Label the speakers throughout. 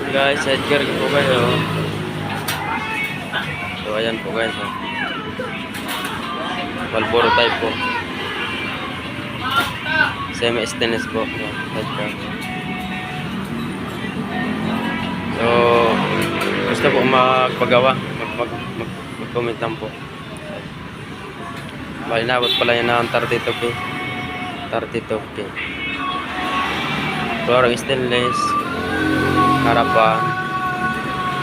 Speaker 1: Guys, sidecar po kayo. So ayan po guys. Valboro type po. Semi-stainless po. Sidecar. So gusto po magpagawa. Mag-comment lang po. Malinabot pala yan ng 32K. 32K. Flooring stainless. Harapan.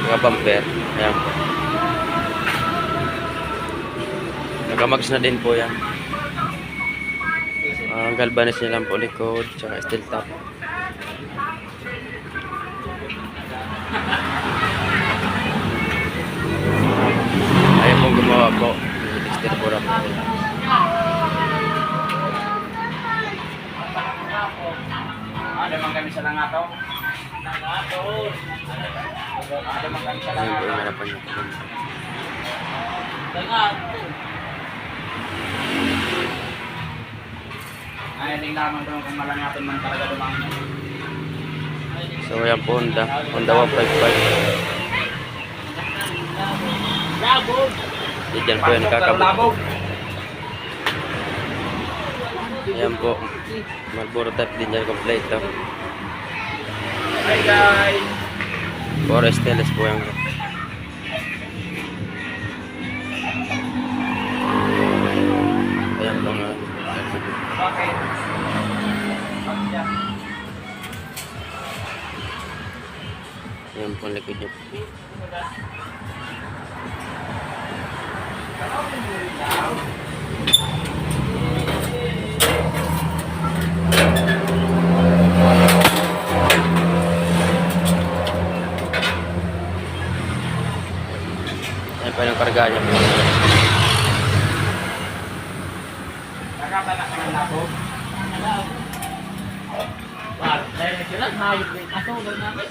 Speaker 1: Mga bumper. Ayan po. Nagamags na din po yan. Ang galvanis niya lang po likod. Tsaka steel top. Ayaw pong gumawa po. Steel po lang.
Speaker 2: Ada mang kami sa langato. Langato. Ada mang kami sa
Speaker 1: Ayan po
Speaker 2: langato.
Speaker 1: yung harapan niya.
Speaker 2: Langato. Ay, ting lamang daw kung malangaton man talaga dumang.
Speaker 1: So ayan po Honda 155.
Speaker 2: Labog.
Speaker 1: Diyan po yan nakakabot. Ayan po. Marlboro type din dyan kompleto.
Speaker 2: Hi guys.
Speaker 1: Puro stainless po yan. Ayan po nga.
Speaker 2: Okay.
Speaker 1: Ayan po ang likod niya. Ayan pa yung karga niya.
Speaker 2: Nakatanak ka ng labog. Dahil sila, hayop rin. Aso, gawin namin.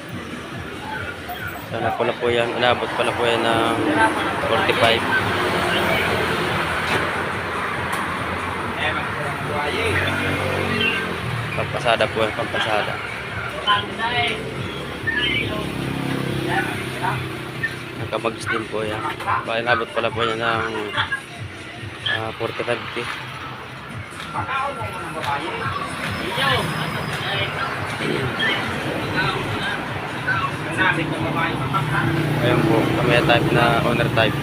Speaker 1: So napula po yan. Inabot pala po yan ng 45. Pampasada po yan. Pampasada. Nagkamags din po yan. Baka inabot pala po yan ng 45K. Ayan po, kami type na owner type.